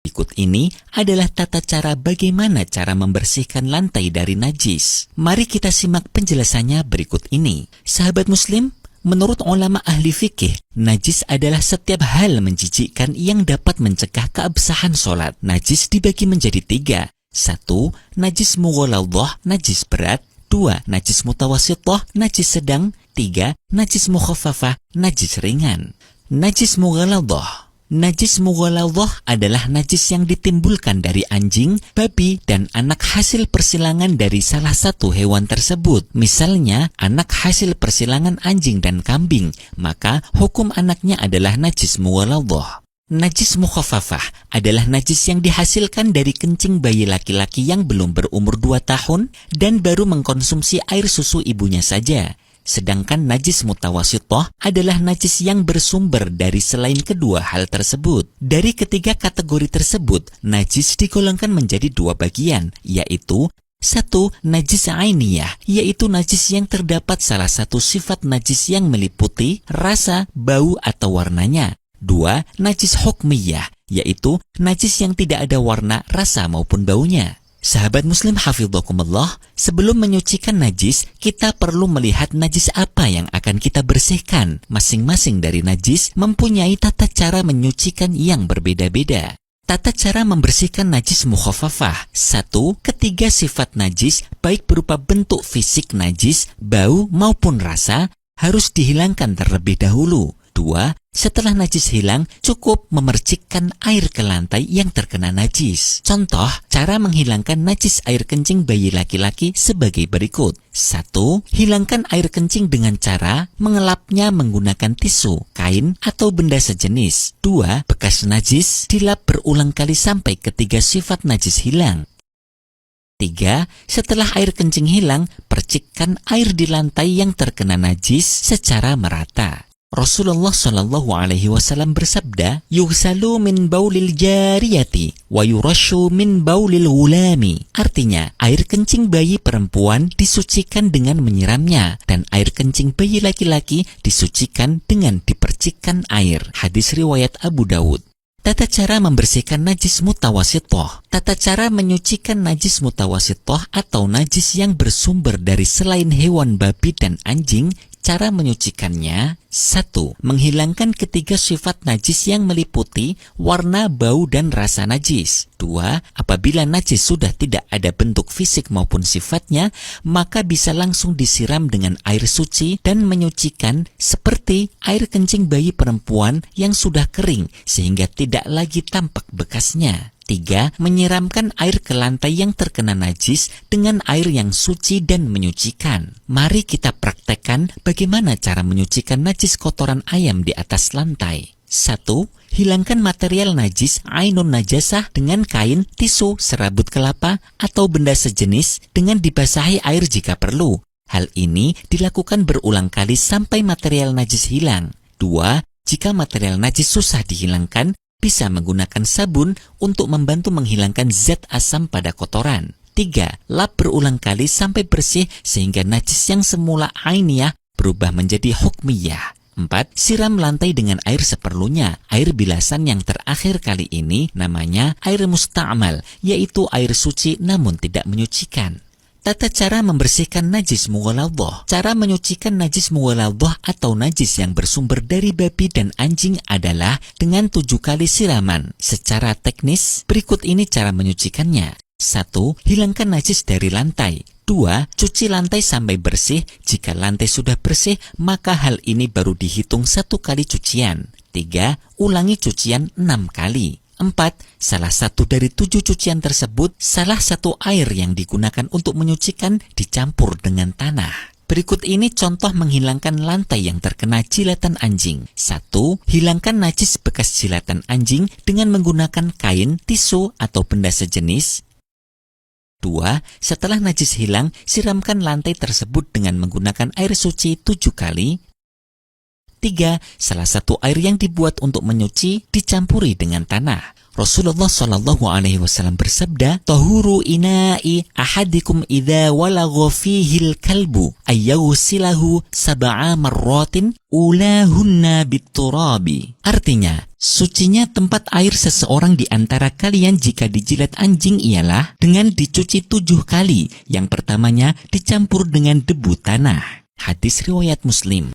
Berikut ini adalah tata cara bagaimana cara membersihkan lantai dari najis. Mari kita simak penjelasannya berikut ini. Sahabat muslim, menurut ulama ahli fikih, najis adalah setiap hal menjijikkan yang dapat mencegah keabsahan sholat. Najis dibagi menjadi 3. 1. Najis mughalladhah, najis berat. 2. Najis mutawassithah, najis sedang. 3. Najis mukhaffafah, najis ringan. Najis mughalladhah. Najis mughalladhah adalah najis yang ditimbulkan dari anjing, babi, dan anak hasil persilangan dari salah satu hewan tersebut. Misalnya, anak hasil persilangan anjing dan kambing, maka hukum anaknya adalah najis mughalladhah. Najis mukhaffafah adalah najis yang dihasilkan dari kencing bayi laki-laki yang belum berumur 2 tahun dan baru mengkonsumsi air susu ibunya saja. Sedangkan najis mutawassithah adalah najis yang bersumber dari selain kedua hal tersebut. Dari ketiga kategori tersebut, najis digolongkan menjadi 2 bagian, yaitu 1. Najis ainiyah, yaitu najis yang terdapat salah satu sifat najis yang meliputi rasa, bau, atau warnanya. 2. Najis hukmiyah, yaitu najis yang tidak ada warna, rasa, maupun baunya. Sahabat muslim hafidhakumullah, sebelum menyucikan najis, kita perlu melihat najis apa yang akan kita bersihkan. Masing-masing dari najis mempunyai tata cara menyucikan yang berbeda-beda. Tata cara membersihkan najis mukhaffafah. 1. Ketiga sifat najis, baik berupa bentuk fisik najis, bau, maupun rasa, harus dihilangkan terlebih dahulu. 2. Setelah najis hilang, cukup memercikkan air ke lantai yang terkena najis. Contoh, cara menghilangkan najis air kencing bayi laki-laki sebagai berikut. 1. Hilangkan air kencing dengan cara mengelapnya menggunakan tisu, kain, atau benda sejenis. 2. Bekas najis dilap berulang kali sampai ketiga sifat najis hilang. 3. Setelah air kencing hilang, percikkan air di lantai yang terkena najis secara merata. Rasulullah Shallallahu Alaihi Wasallam bersabda, "Yughsalu min baulil jariyati, wa yurashu min baulil gulami." Artinya, air kencing bayi perempuan disucikan dengan menyiramnya, dan air kencing bayi laki-laki disucikan dengan dipercikkan air. Hadis riwayat Abu Dawud. Tata cara membersihkan najis mutawassithah. Tata cara menyucikan najis mutawassithah atau najis yang bersumber dari selain hewan babi dan anjing. Cara menyucikannya: 1. Menghilangkan ketiga sifat najis yang meliputi warna, bau, dan rasa najis. 2. Apabila najis sudah tidak ada bentuk fisik maupun sifatnya, maka bisa langsung disiram dengan air suci dan menyucikan seperti air kencing bayi perempuan yang sudah kering sehingga tidak lagi tampak bekasnya. 3. Menyiramkan air ke lantai yang terkena najis dengan air yang suci dan menyucikan. Mari kita praktekkan bagaimana cara menyucikan najis kotoran ayam di atas lantai. 1. Hilangkan material najis ainun najasah dengan kain, tisu, serabut kelapa, atau benda sejenis dengan dibasahi air jika perlu. Hal ini dilakukan berulang kali sampai material najis hilang. 2. Jika material najis susah dihilangkan, bisa menggunakan sabun untuk membantu menghilangkan zat asam pada kotoran. 3. Lap berulang kali sampai bersih sehingga najis yang semula ainiyah berubah menjadi hukmiyah. 4. Siram lantai dengan air seperlunya. Air bilasan yang terakhir kali ini namanya air musta'mal, yaitu air suci namun tidak menyucikan. Tata cara membersihkan najis mughalladhah. Cara menyucikan najis mughalladhah atau najis yang bersumber dari babi dan anjing adalah dengan 7 kali siraman. Secara teknis, berikut ini cara menyucikannya. 1. Hilangkan najis dari lantai. 2. Cuci lantai sampai bersih. Jika lantai sudah bersih, maka hal ini baru dihitung 1 kali cucian. 3. Ulangi cucian 6 kali. 4. Salah satu dari 7 cucian tersebut, salah satu air yang digunakan untuk menyucikan dicampur dengan tanah. Berikut ini contoh menghilangkan lantai yang terkena jilatan anjing. 1. Hilangkan najis bekas jilatan anjing dengan menggunakan kain, tisu, atau benda sejenis. 2. Setelah najis hilang, siramkan lantai tersebut dengan menggunakan air suci 7 kali. 3. Salah satu air yang dibuat untuk menyuci dicampuri dengan tanah. Rasulullah Shallallahu Alaihi Wasallam bersabda, "Tahuru ina'i ahadikum idza walagha fihil kalbu ayyusilahu sab'a marratin ulahunna biturabi." Artinya, Sucinya tempat air seseorang di antara kalian jika dijilat anjing ialah dengan dicuci 7 kali. Yang pertamanya dicampur dengan debu tanah. Hadis riwayat Muslim.